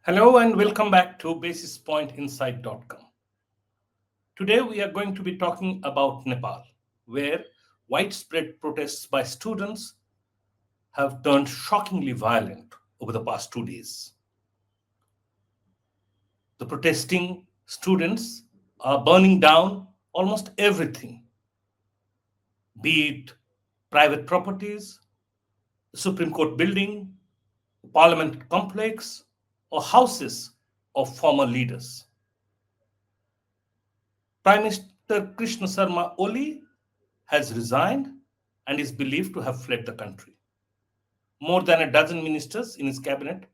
Hello and welcome back to BasisPointInsight.com. Today we are going to be talking about Nepal, where widespread protests by students have turned shockingly violent over the past 2 days. The protesting students are burning down almost everything, be it private properties, the Supreme Court building, the Parliament complex, or houses of former leaders. Prime Minister Krishna Sarma Oli has resigned and is believed to have fled the country. More than a dozen ministers in his cabinet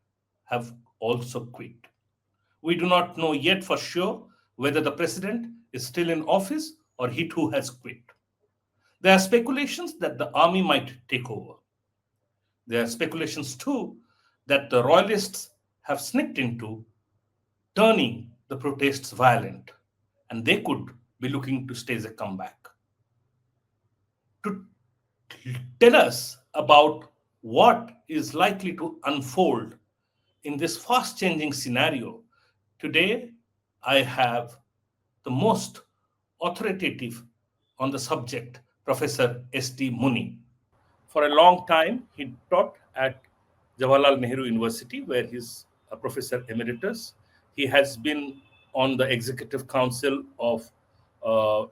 have also quit. We do not know yet for sure whether the president is still in office or he too has quit. There are speculations that the army might take over. There are speculations too that the royalists have sneaked into, turning the protests violent, and they could be looking to stage a comeback. To tell us about what is likely to unfold in this fast changing scenario, today I have the most authoritative on the subject, Professor S.D. Muni. For a long time, he taught at Jawaharlal Nehru University, where he's a professor emeritus. He has been on the executive council of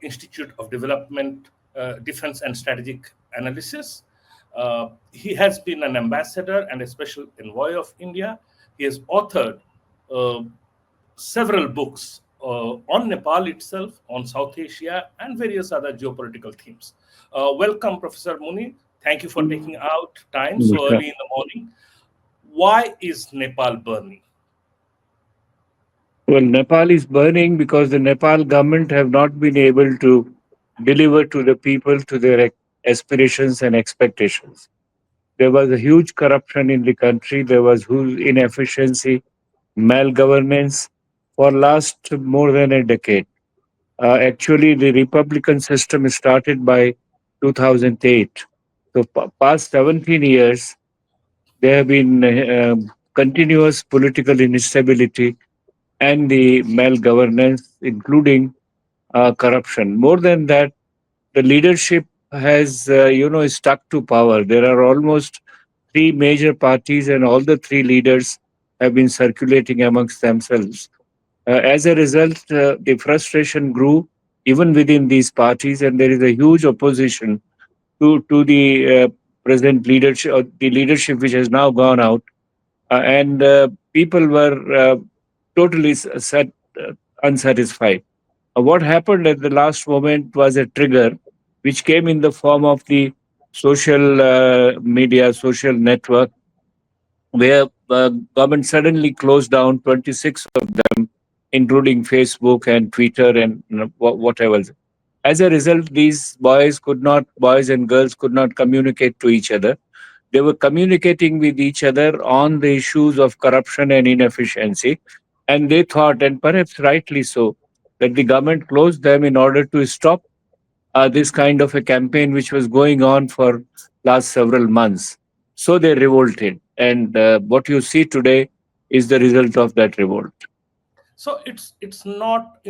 Institute of Development, Defense and Strategic Analysis. He has been an ambassador and a special envoy of India. He has authored uh, several books on Nepal itself, on South Asia, and various other geopolitical themes. Welcome, Professor Muni. Thank you for taking out time so Namaskar. early in the morning. Why is Nepal burning? Well, Nepal is burning because the Nepal government have not been able to deliver to the people to their aspirations and expectations. There was a huge corruption in the country. There was huge inefficiency, malgovernance for last more than a decade. Actually, the Republican system started by 2008. So, past 17 years, there have been continuous political instability and the malgovernance, including corruption. More than that, the leadership has, stuck to power. There are almost three major parties, and all the three leaders have been circulating amongst themselves. As a result, the frustration grew even within these parties, and there is a huge opposition to the present leadership, or the leadership which has now gone out, and people were totally unsatisfied. What happened at the last moment was a trigger, which came in the form of the social media, social network, where government suddenly closed down 26 of them, including Facebook and Twitter and whatever. As a result, these boys and girls could not communicate to each other. They were communicating with each other on the issues of corruption and inefficiency. And they thought, and perhaps rightly so, that the government closed them in order to stop this kind of a campaign which was going on for last several months. So they revolted. And what you see today is the result of that revolt. So it's not,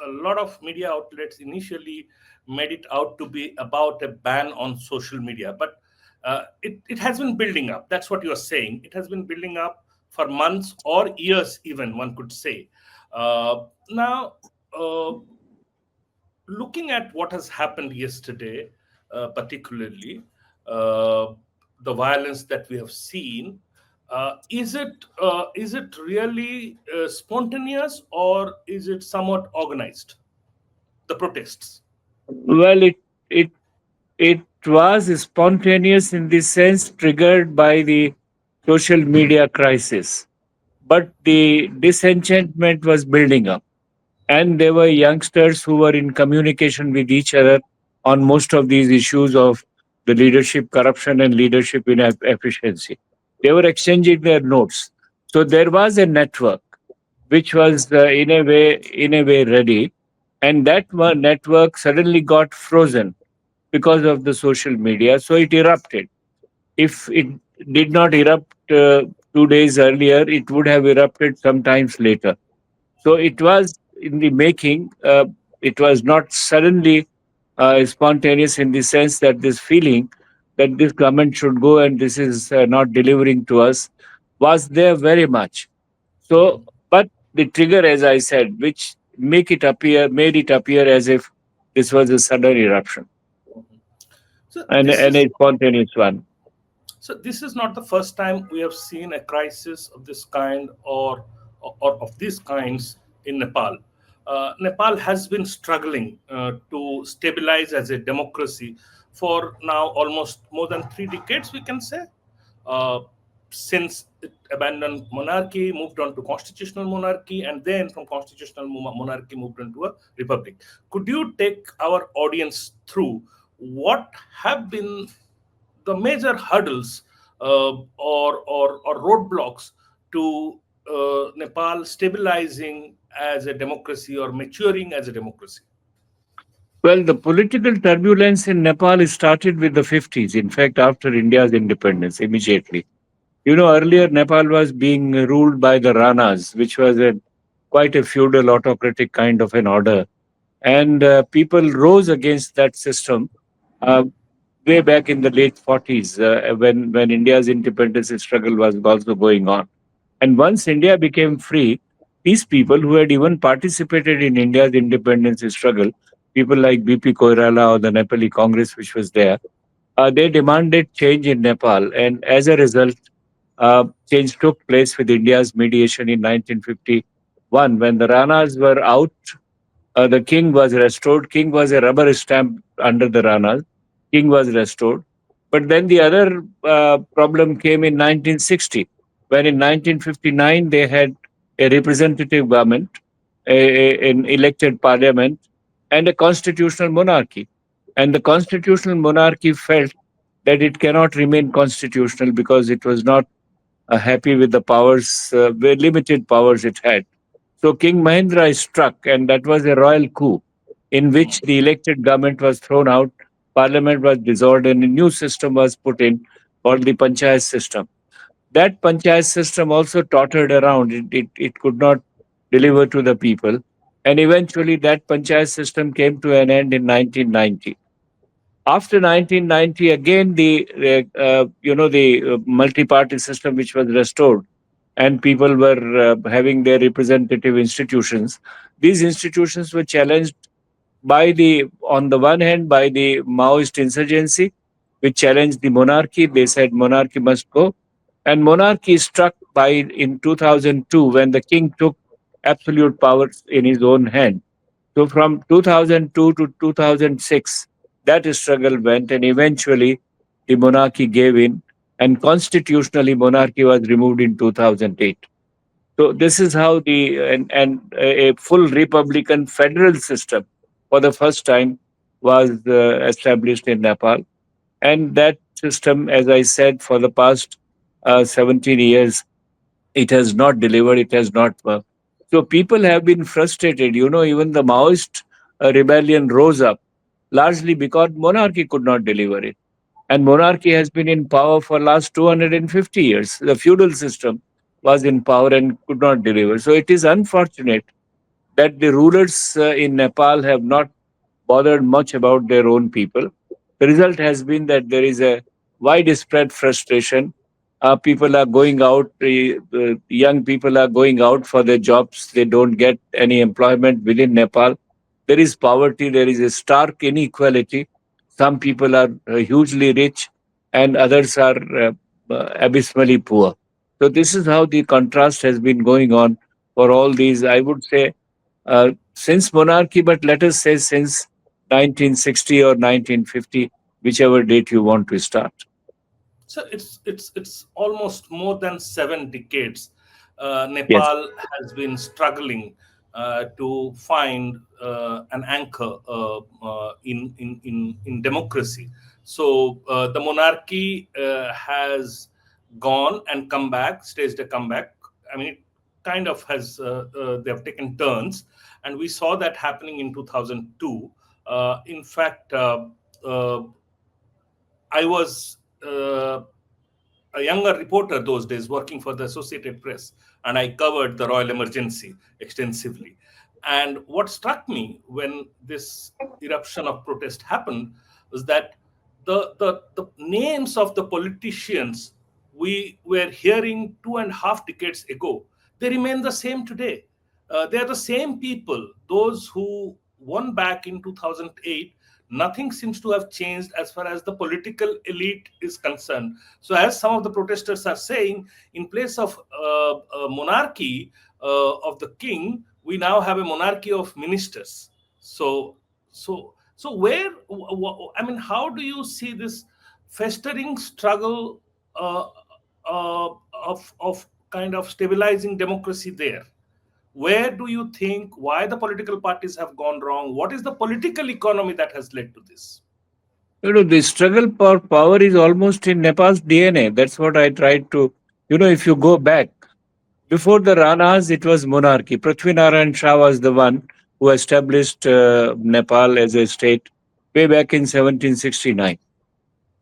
a lot of media outlets initially made it out to be about a ban on social media, but it has been building up. That's what you're saying. It has been building up for months or years, even one could say. Now, looking at what has happened yesterday, particularly uh, the violence that we have seen, is it really spontaneous or is it somewhat organized? The protests. Well, it it was spontaneous in the sense triggered by the social media crisis, but the disenchantment was building up, and there were youngsters who were in communication with each other on most of these issues of the leadership corruption and leadership inefficiency. They were exchanging their notes, so there was a network which was in a way ready, and that network suddenly got frozen because of the social media, so it erupted. If it did not erupt 2 days earlier, it would have erupted sometimes later. So it was in the making. It was not suddenly spontaneous in the sense that this feeling that this government should go and this is not delivering to us was there very much. So, Mhm. but the trigger, as I said, which made it appear as if this was a sudden eruption Mhm. So and a spontaneous one. this is not the first time we have seen a crisis of this kind, or of these kinds in Nepal. Nepal has been struggling to stabilize as a democracy for now almost more than 3 decades, we can say. Uh, since it abandoned monarchy, moved on to constitutional monarchy, and then from constitutional monarchy moved into a republic. Could you take our audience through what have been the major hurdles, or roadblocks to Nepal stabilizing as a democracy or maturing as a democracy? Well, the political turbulence in Nepal started with the 50s, in fact, after India's independence, immediately. You know, earlier Nepal was being ruled by the Ranas, which was quite a feudal, autocratic kind of an order. And people rose against that system uh, way back in the late 40s when India's independence struggle was also going on. And once India became free, these people who had even participated in India's independence struggle, people like BP Koirala or the Nepali Congress, which was there, they demanded change in Nepal. And as a result, change took place with India's mediation in 1951 when the Ranas were out. The king was restored. King was a rubber stamp under the Ranas. King was restored. But then the other problem came in 1960, when in 1959 they had a representative government, an elected parliament, and a constitutional monarchy. And the constitutional monarchy felt that it cannot remain constitutional because it was not happy with the powers, very limited powers it had. So King Mahendra struck, and that was a royal coup in which the elected government was thrown out, parliament was dissolved, and a new system was put in called the panchayat system. That panchayat system also tottered around. It could not deliver to the people. And eventually, that panchayat system came to an end in 1990. After 1990, again the multi-party system which was restored, and people were having their representative institutions. These institutions were challenged by the on the one hand by the Maoist insurgency, which challenged the monarchy. They said monarchy must go, and monarchy struck by in 2002 when the king took absolute powers in his own hand. So from 2002 to 2006, that struggle went, and eventually the monarchy gave in, and constitutionally monarchy was removed in 2008. So this is how and a full republican federal system for the first time was established in Nepal, and that system, as I said, for the past 17 years it has not delivered, it has not worked. So people have been frustrated. You know, even the Maoist rebellion rose up largely because monarchy could not deliver it. And monarchy has been in power for last 250 years. The feudal system was in power and could not deliver. So it is unfortunate that the rulers in Nepal have not bothered much about their own people. The result has been that there is a widespread frustration. People are going out, young people are going out for their jobs. They don't get any employment within Nepal. There is poverty, there is a stark inequality. Some people are hugely rich, and others are abysmally poor. So, this is how the contrast has been going on for all these, I would say, since monarchy, but let us say since 1960 or 1950, whichever date you want to start. So it's almost more than 7 decades. Yes. Nepal has been struggling to find an anchor in democracy. So the monarchy has gone and come back, staged a comeback. I mean, it kind of has they have taken turns, and we saw that happening in 2002. In fact, uh, I was. a younger reporter those days working for the Associated Press, and I covered the royal emergency extensively. And what struck me when this eruption of protest happened was that the names of the politicians we were hearing 2.5 decades ago, they remain the same today. They are the same people, those who won back in 2008. Nothing seems to have changed as far as the political elite is concerned. So, as some of the protesters are saying, in place of a monarchy of the king, we now have a monarchy of ministers. So where, I mean, how do you see this festering struggle uh, of kind of stabilizing democracy there? Where do you think, why the political parties have gone wrong? What is the political economy that has led to this? The struggle for power is almost in Nepal's DNA. That's what I tried to, if you go back, before the Ranas, it was monarchy. Prithvinarayan Shah was the one who established Nepal as a state way back in 1769.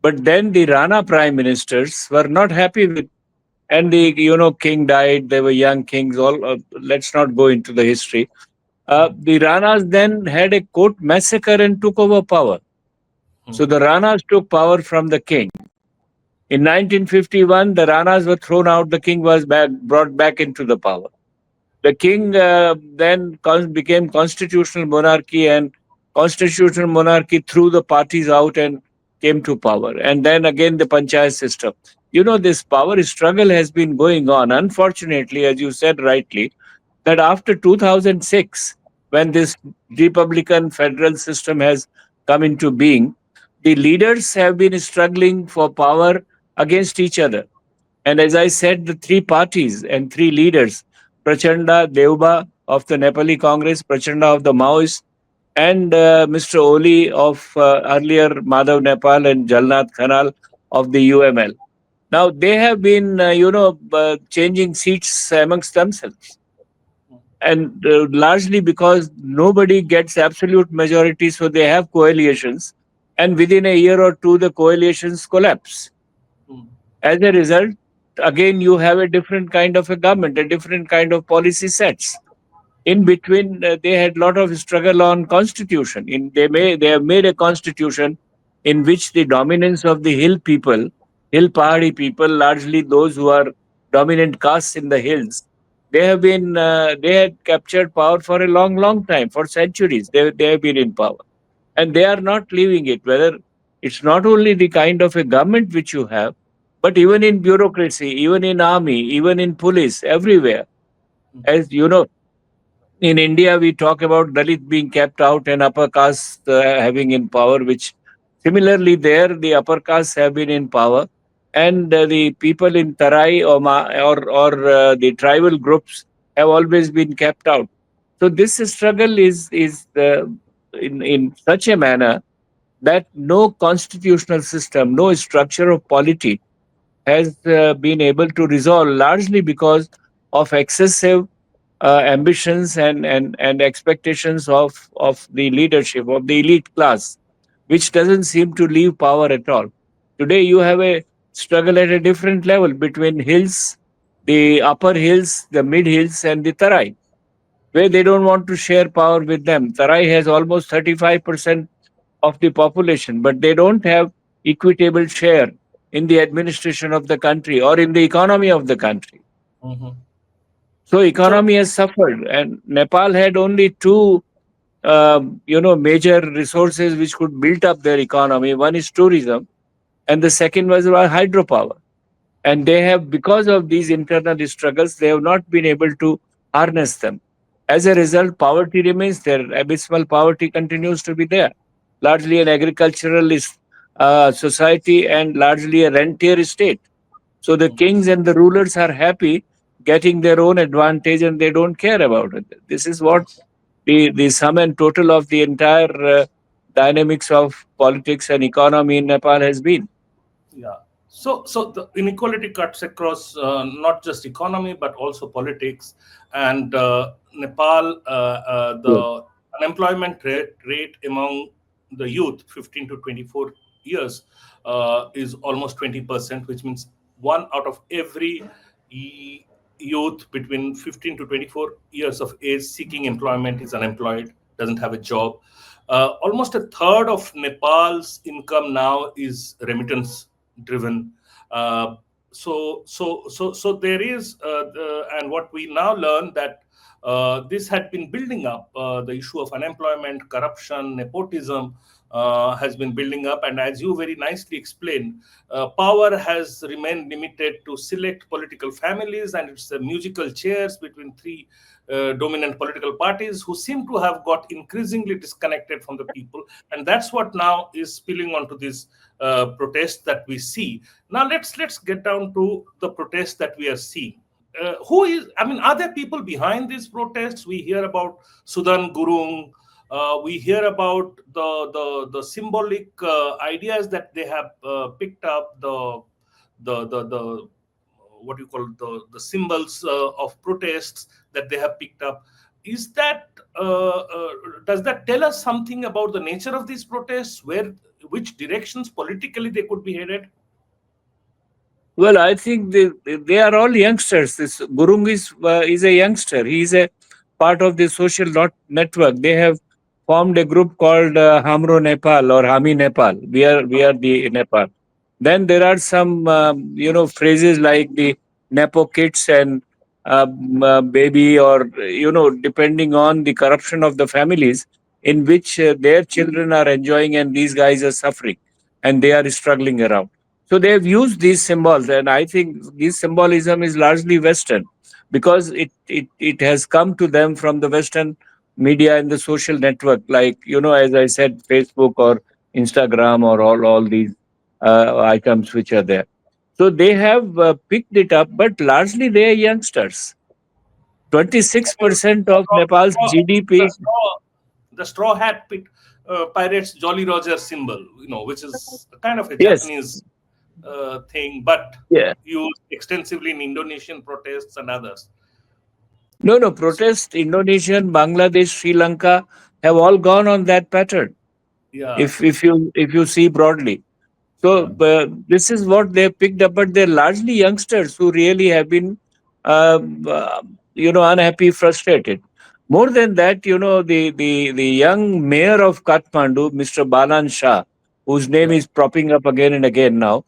But then the Rana prime ministers were not happy with, and the king died. They were young kings. All let's not go into the history. The Ranas then had a court massacre and took over power. So Hmm. the Ranas took power from the king. In 1951, the Ranas were thrown out. The king was brought back into the power. The king then became constitutional monarchy, and constitutional monarchy threw the parties out and came to power. And then again, the panchayat system. This power struggle has been going on. Unfortunately, as you said rightly, that after 2006, when this Republican federal system has come into being, the leaders have been struggling for power against each other. And as I said, the three parties and three leaders, Prachanda Deuba of the Nepali Congress, Prachanda of the Maoists, and Mr. Oli of earlier Madhav Nepal and Jalnath Khanal of the UML. Now they have been, changing seats amongst themselves, and largely because nobody gets absolute majority, so they have coalitions, and within a year or two, the coalitions collapse. Hmm. As a result, again, you have a different kind of a government, a different kind of policy sets. In between, they had lot of struggle on constitution. They have made a constitution in which the dominance of the hill people, hill Pahadi people, largely those who are dominant castes in the hills, they had captured power for a long time, for centuries. They have been in power, and they are not leaving it. Whether it's not only the kind of a government which you have, but even in bureaucracy, even in army, even in police, everywhere. As you know, in India, we talk about Dalit being kept out and upper caste having in power, which similarly there, the upper castes have been in power, and the people in Tarai or the tribal groups have always been kept out. So this struggle is in such a manner that no constitutional system, no structure of polity has been able to resolve, largely because of excessive ambitions and expectations of the leadership of the elite class, which doesn't seem to leave power at all. Today, you have a struggle at a different level between hills, the upper hills, the mid hills, and the Tarai, where they don't want to share power with them. Tarai has almost 35% of the population, but they don't have equitable share in the administration of the country or in the economy of the country. Mhm. So So, economy has suffered, and Nepal had only two, major resources which could build up their economy. One is tourism, and the second was about hydropower. And they have, because of these internal struggles, they have not been able to harness them. As a result, poverty remains there. Abysmal poverty continues to be there. Largely an agriculturalist society and largely a rentier state. So the kings and the rulers are happy getting their own advantage and they don't care about it. This is what the sum and total of the entire dynamics of politics and economy in Nepal has been. yeah. So the inequality cuts across not just economy but also politics. And Nepal, Yes. the unemployment rate among the youth, 15 to 24 years, is almost 20%, which means one out of every youth between 15 to 24 years of age seeking employment is unemployed, doesn't have a job. Almost a third of Nepal's income now is remittance driven. Uh, so there is, and what we now learn that this had been building up. The issue of unemployment, corruption, nepotism has been building up. And as you very nicely explained, power has remained limited to select political families, and it's musical chairs between three dominant political parties who seem to have got increasingly disconnected from the people. And that's what now is spilling onto this protest that we see. Now let's get down to the protest that we are seeing. Who is, I mean, are there people behind these protests? We hear about Sudan Gurung. We hear about the symbolic ideas that they have picked up, the what you call the symbols of protests that they have picked up. Is that does that tell us something about the nature of these protests, where which directions politically they could be headed? Well, I think they are all youngsters. This Gurung is a youngster. He is a part of the social network. They have formed a group called Hamro Nepal or Hami Nepal. We are the Nepal. Then there are some phrases like the Nepo kids and baby, or depending on the corruption of the families in which their children are enjoying and these guys are suffering and they are struggling around. So they have used these symbols, and I think this symbolism is largely Western because it has come to them from the Western media and the social network, like as I said, Facebook or Instagram or all these items which are there. So they have picked it up, but largely they are youngsters. The 26% of Nepal's the GDP. straw, the straw hat pirates Jolly Roger symbol, which is kind of a Yes. Japanese thing, but Yeah. used extensively in Indonesian protests and others. No, no. So, Protest, Indonesian, Bangladesh, Sri Lanka have all gone on that pattern. yeah, If you see broadly, yeah. so this is what they picked up, but they're largely youngsters who really have been, unhappy, frustrated. More than that, the young mayor of Kathmandu, Mr. Balan Shah, whose name Yeah. is propping up again and again now,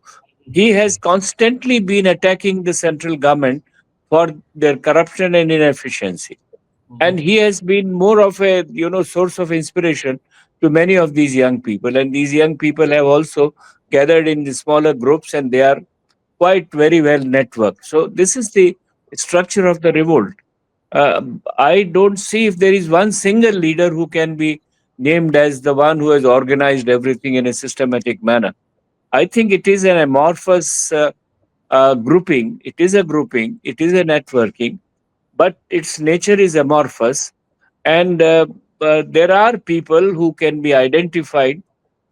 he has constantly been attacking the central government for their corruption and inefficiency, and Mhm. he has been more of a source of inspiration to many of these young people, and these young people have also gathered in the smaller groups, and they are quite very well networked. So this is the structure of the revolt. I don't see if there is one single leader who can be named as the one who has organized everything in a systematic manner. I think it is an amorphous grouping. It is a grouping, it is a networking, but its nature is amorphous. And there are people who can be identified,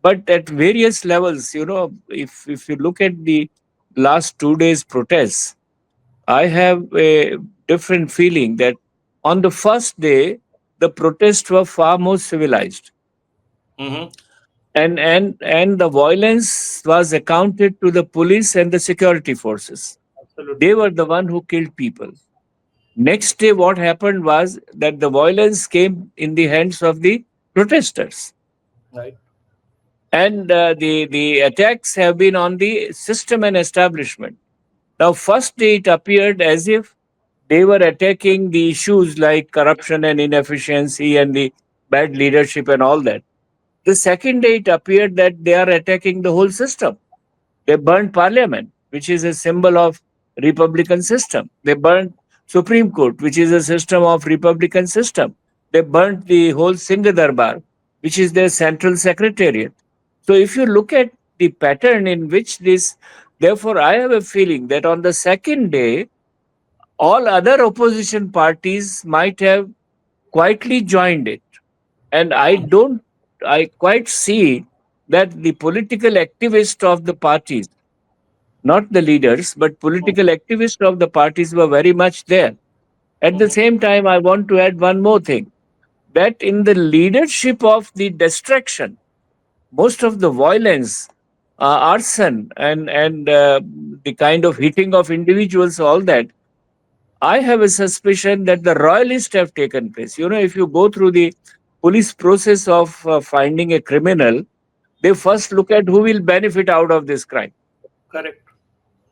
but at various levels. If you look at the last 2 days protests, I have a different feeling that on the first day the protests were far more civilized, Mhm. and the violence was accounted to the police and the security forces. They Absolutely. were the one who killed people. Next day, what happened was that the violence came in the hands of the protesters, Right. and the attacks have been on the system and establishment. Now, first day it appeared as if they were attacking the issues like corruption and inefficiency and the bad leadership and all that. The second day it appeared that they are attacking the whole system. They burned parliament, which is a symbol of republican system. They burned Supreme Court, which is a system of republican system. They burnt the whole Singh Darbar, which is their central secretariat. So if you look at the pattern in which this, therefore, I have a feeling that on the second day, all other opposition parties might have quietly joined it. And I quite see that the political activists of the parties, not the leaders, but political activists of the parties were very much there. At the Mhm. same time, I want to add one more thing, that in the leadership of the distraction, most of the violence arson and the kind of hitting of individuals, all that, I have a suspicion that the royalists have taken place. If you go through the police process of finding a criminal, they first look at who will benefit out of this crime. Correct.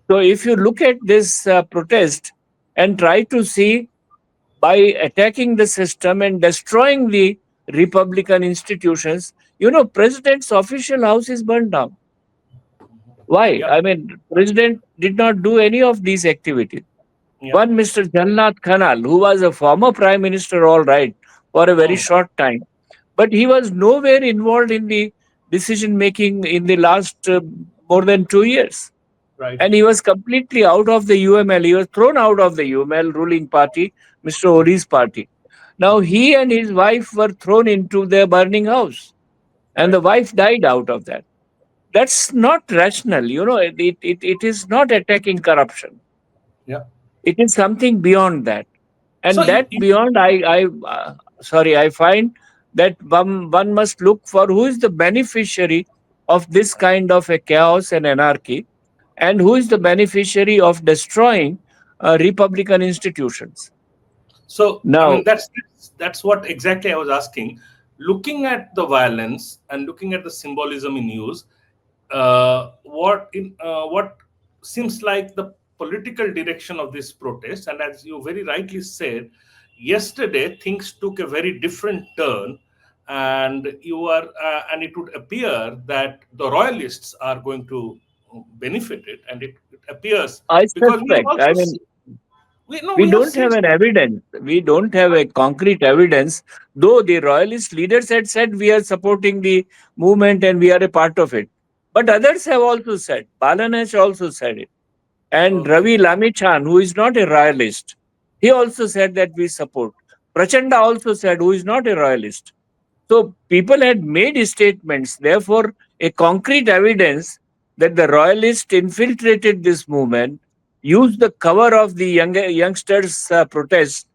So if you look at this protest and try to see, by attacking the system and destroying the republican institutions, president's official house is burned down. Why? Yeah. I mean, president did not do any of these activities. Yeah. One Mr. Jalnath Khanal, who was a former prime minister, all right, for a very Mm. short time, but he was nowhere involved in the decision making in the last more than 2 years. Right. And he was completely out of the UML. He was thrown out of the UML ruling party, Mr. Oli's party. Now he and his wife were thrown into their burning house, and the Right. wife died out of that. That's not rational. It is not attacking corruption. Yeah. It is something beyond that. So And that beyond, sorry, I find that one must look for who is the beneficiary of this kind of a chaos and anarchy, and who is the beneficiary of destroying republican institutions. So, I Now, mean, that's what exactly I was asking. Looking at the violence and looking at the symbolism in use, what seems like the political direction of this protest, and as you very rightly said, yesterday things took a very different turn, and it would appear that the royalists are going to benefit it, and it appears I because we have suspect, I also mean, we no we we have don't seen. have an evidence. We don't have a concrete evidence, though the royalist leaders had said we are supporting the movement and we are a part of it. But others have also said, Balan has also said it. And Okay. Ravi Lamichan, who is not a royalist, he also said that we support. Prachanda also said, who is not a royalist. So people had made statements. Therefore, a concrete evidence that the royalists infiltrated this movement, used the cover of the youngsters' protests,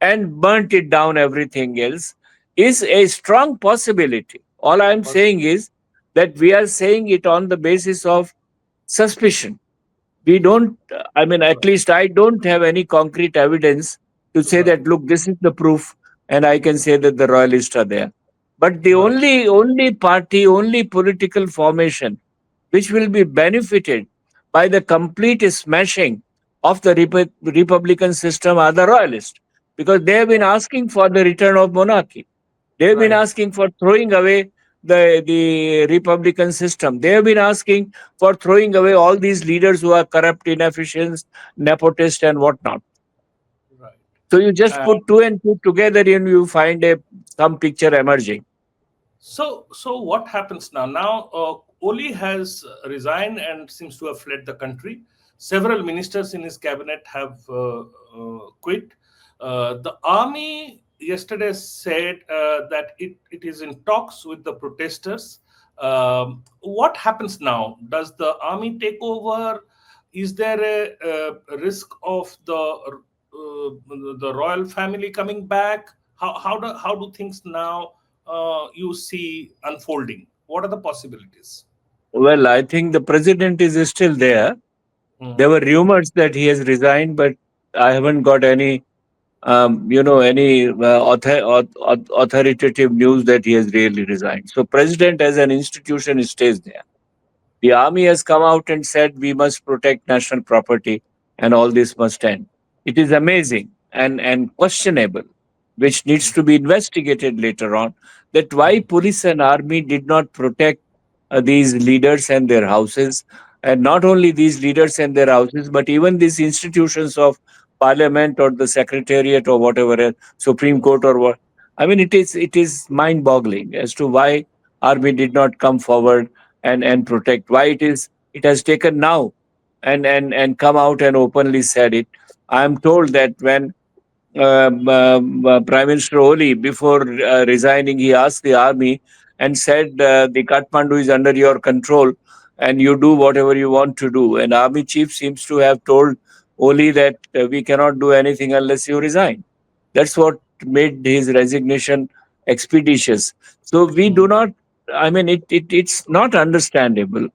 and burnt it down. Everything else is a strong possibility. All I am saying is that we are saying it on the basis of suspicion. We don't. I mean, at least I don't have any concrete evidence to say Right. that, look, this is the proof, and I can say that the royalists are there. But the Right. only party, only political formation which will be benefited by the complete smashing of the republican system are the royalists, because they have been asking for the return of monarchy. They have been Right. asking for throwing away the republican system. They have been asking for throwing away all these leaders who are corrupt, inefficient, nepotist, and whatnot. Right. So you just Uh, put two and two together and you find some picture emerging. so what happens now? Now, Oli has resigned and seems to have fled the country. Several ministers in his cabinet have quit. The army yesterday said that it is in talks with the protesters. What happens now? Does the army take over? Is there a risk of the royal family coming back? How do things now you see unfolding? What are the possibilities? Well, I think the president is still there. There Mm. were rumors that he has resigned, but I haven't got any authoritative news that he has really resigned. So, president as an institution stays there. The army has come out and said we must protect national property and all this must end. It is amazing and questionable, which needs to be investigated later on, that why police and army did not protect these leaders and their houses. And not only these leaders and their houses, but even these institutions of parliament or the secretariat or whatever, Supreme Court or what. I mean, it is mind boggling as to why army did not come forward and protect. Why it has taken now and come out and openly said it. I am told that when Prime Minister Oli, before resigning, he asked the army and said, the Kathmandu is under your control and you do whatever you want to do. And army chief seems to have told Oli that we cannot do anything unless you resign. That's what made his resignation expeditious. So we do not, I mean, it's not understandable.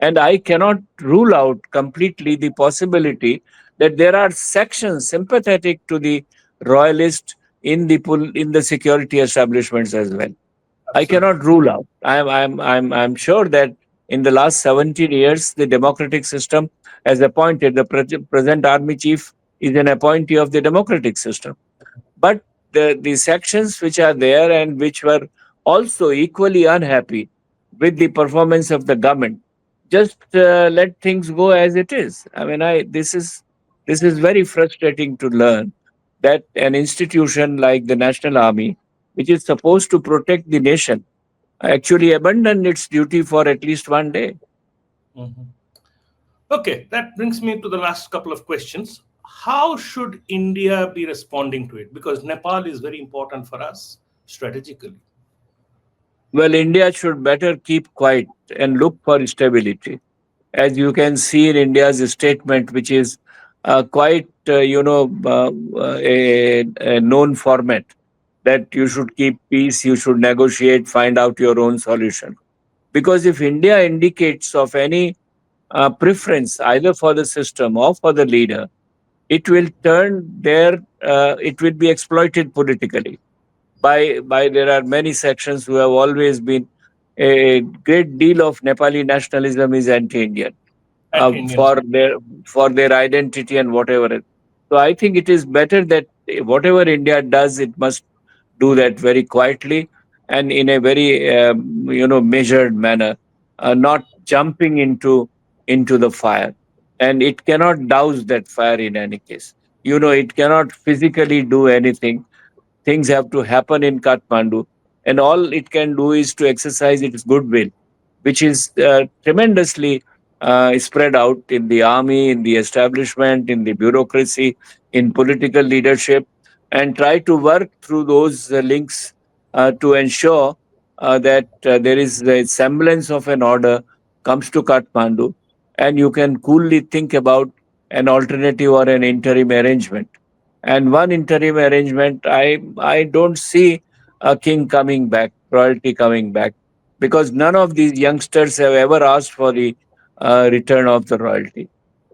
And I cannot rule out completely the possibility that there are sections sympathetic to the royalist in the security establishments as well. I Absolutely. cannot rule out. I'm sure that in the last 17 years, the democratic system has appointed present army chief is an appointee of the democratic system. But the sections which are there and which were also equally unhappy with the performance of the government just let things go as it is. I mean, I this is very frustrating to learn that an institution like the National Army, which is supposed to protect the nation, actually abandoned its duty for at least one day. Mhm. Okay, that brings me to the last couple of questions. How should India be responding to it? Because Nepal is very important for us strategically. Well, India should better keep quiet and look for stability. As you can see in India's statement, which is quite, a known format, that you should keep peace, you should negotiate, find out your own solution. Because if India indicates of any preference either for the system or for the leader, it will turn there, it will be exploited politically by there are many sections who have always been a great deal of Nepali nationalism is anti-Indian Anti-Indians. for their identity and whatever. So I think it is better that whatever India does, it must do that very quietly and in a very measured manner, not jumping into the fire. And it cannot douse that fire in any case. It cannot physically do anything. Things have to happen in Kathmandu, and all it can do is to exercise its goodwill, which is tremendously spread out in the army, in the establishment, in the bureaucracy, in political leadership, and try to work through those links to ensure that there is a semblance of an order comes to Kathmandu, and you can coolly think about an alternative or an interim arrangement. And one interim arrangement, I don't see a king coming back, royalty coming back, because none of these youngsters have ever asked for the return of the royalty.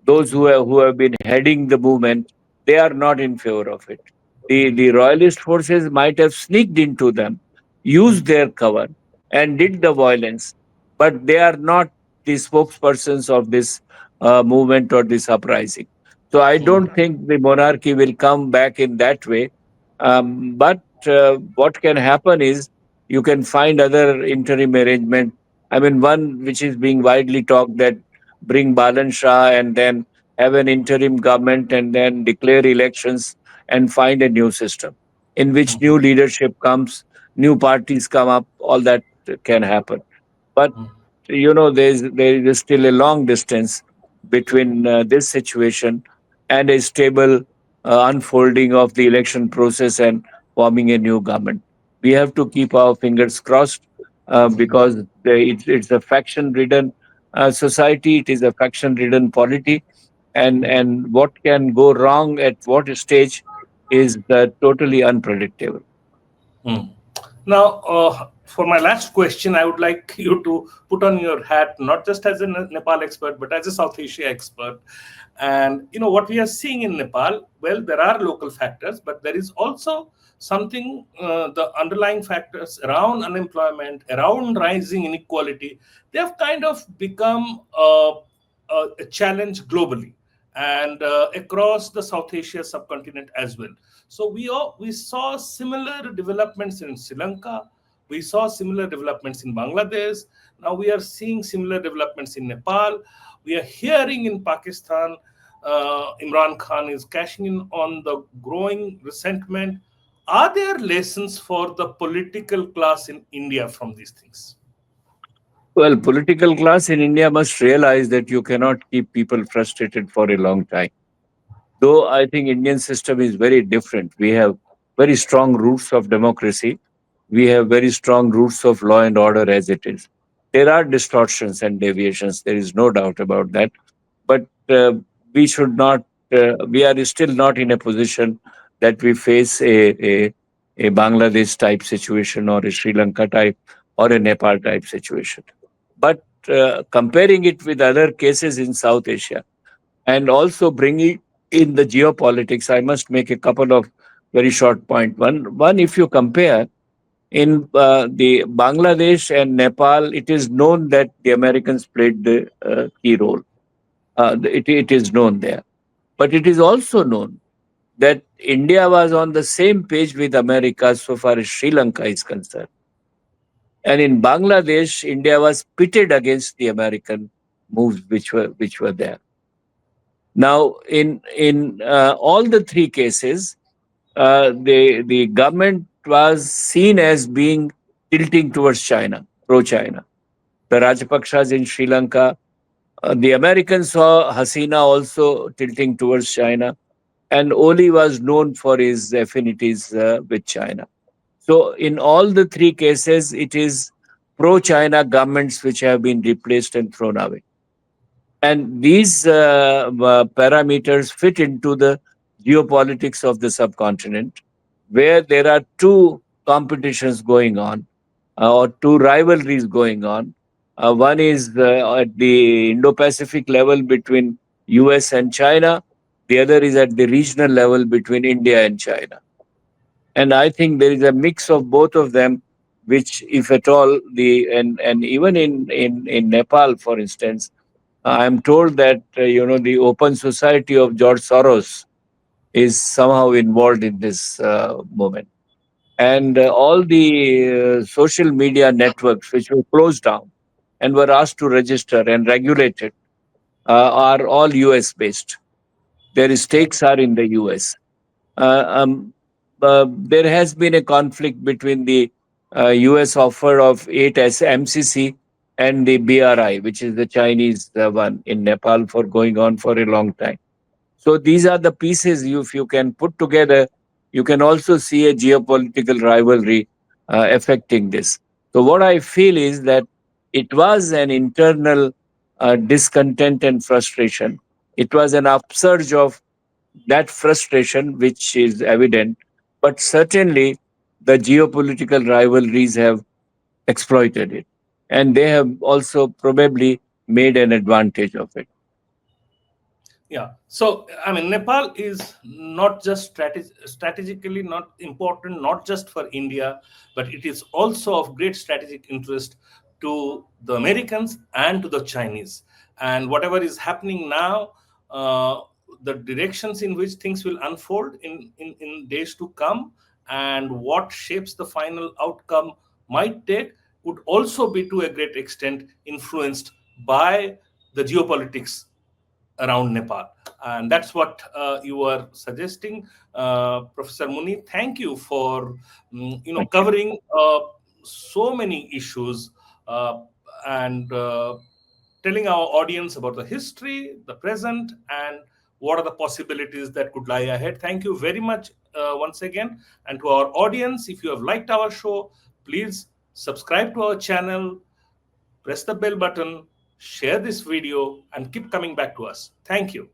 Those who have been heading the movement, they are not in favor of it. The royalist forces might have sneaked into them, used their cover, and did the violence, but they are not the spokespersons of this movement or this uprising. So I don't think the monarchy will come back in that way. But what can happen is you can find other interim arrangement. I mean, one which is being widely talked, that bring Balan Shah and then have an interim government and then declare elections and find a new system in which new leadership comes, new parties come up. All that can happen. But there is still a long distance between this situation and a stable unfolding of the election process and forming a new government. We have to keep our fingers crossed because it's a faction ridden society, it is a faction ridden polity, and what can go wrong at what stage is totally unpredictable. Hmm. Now, for my last question, I would like you to put on your hat, not just as a Nepal expert, but as a South Asia expert. And what we are seeing in Nepal, well, there are local factors, but there is also something, the underlying factors around unemployment, around rising inequality. They have kind of become a challenge globally and across the South Asia subcontinent as well. So we saw similar developments in Sri Lanka. We saw similar developments in Bangladesh. Now we are seeing similar developments in Nepal. We are hearing in Pakistan, Imran Khan is cashing in on the growing resentment. Are there lessons for the political class in India from these things? Well, political class in India must realize that you cannot keep people frustrated for a long time. Though I think Indian system is very different. We have very strong roots of democracy. We have very strong roots of law and order as it is. There are distortions and deviations. There is no doubt about that. But we should not. We are still not in a position that we face a Bangladesh type situation or a Sri Lanka type or a Nepal type situation. But comparing it with other cases in South Asia and also bringing in the geopolitics, I must make a couple of very short points. One, if you compare in the Bangladesh and Nepal, it is known that the Americans played the key role. It is known there. But it is also known that India was on the same page with America so far as Sri Lanka is concerned. And in Bangladesh, India was pitted against the American moves which were there. Now, in all the three cases, the government was seen as being tilting towards China, pro-China. The Rajapakshas in Sri Lanka, the Americans saw Hasina also tilting towards China, and Oli was known for his affinities with China. So, in all the three cases, it is pro-China governments which have been replaced and thrown away. And these parameters fit into the geopolitics of the subcontinent, where there are two competitions going on, or two rivalries going on. One is at the Indo-Pacific level between US and China. The other is at the regional level between India and China. And I think there is a mix of both of them, which, if at all, and even in Nepal, for instance, I am told that the Open Society of George Soros is somehow involved in this movement, and all the social media networks which were closed down and were asked to register and regulated are all US based. Their stakes are in the US. Uh, um, there has been a conflict between the US offer of 8 MCC and the BRI, which is the Chinese one in Nepal, for going on for a long time. So these are the pieces if you can put together, you can also see a geopolitical rivalry affecting this. So what I feel is that it was an internal discontent and frustration. It was an upsurge of that frustration, which is evident, but certainly the geopolitical rivalries have exploited it. And they have also probably made an advantage of it. Yeah. So, I mean, Nepal is not just strategically not important, not just for India, but it is also of great strategic interest to the Americans and to the Chinese. And whatever is happening now, the directions in which things will unfold in days to come, and what shapes the final outcome might take, would also be to a great extent influenced by the geopolitics around Nepal. And that's what you were suggesting, Professor Muni. Thank you for Thank you. covering so many issues, and telling our audience about the history, the present, and what are the possibilities that could lie ahead. Thank you very much once again. And to our audience, if you have liked our show, please subscribe to our channel, press the bell button, share this video, and keep coming back to us. Thank you.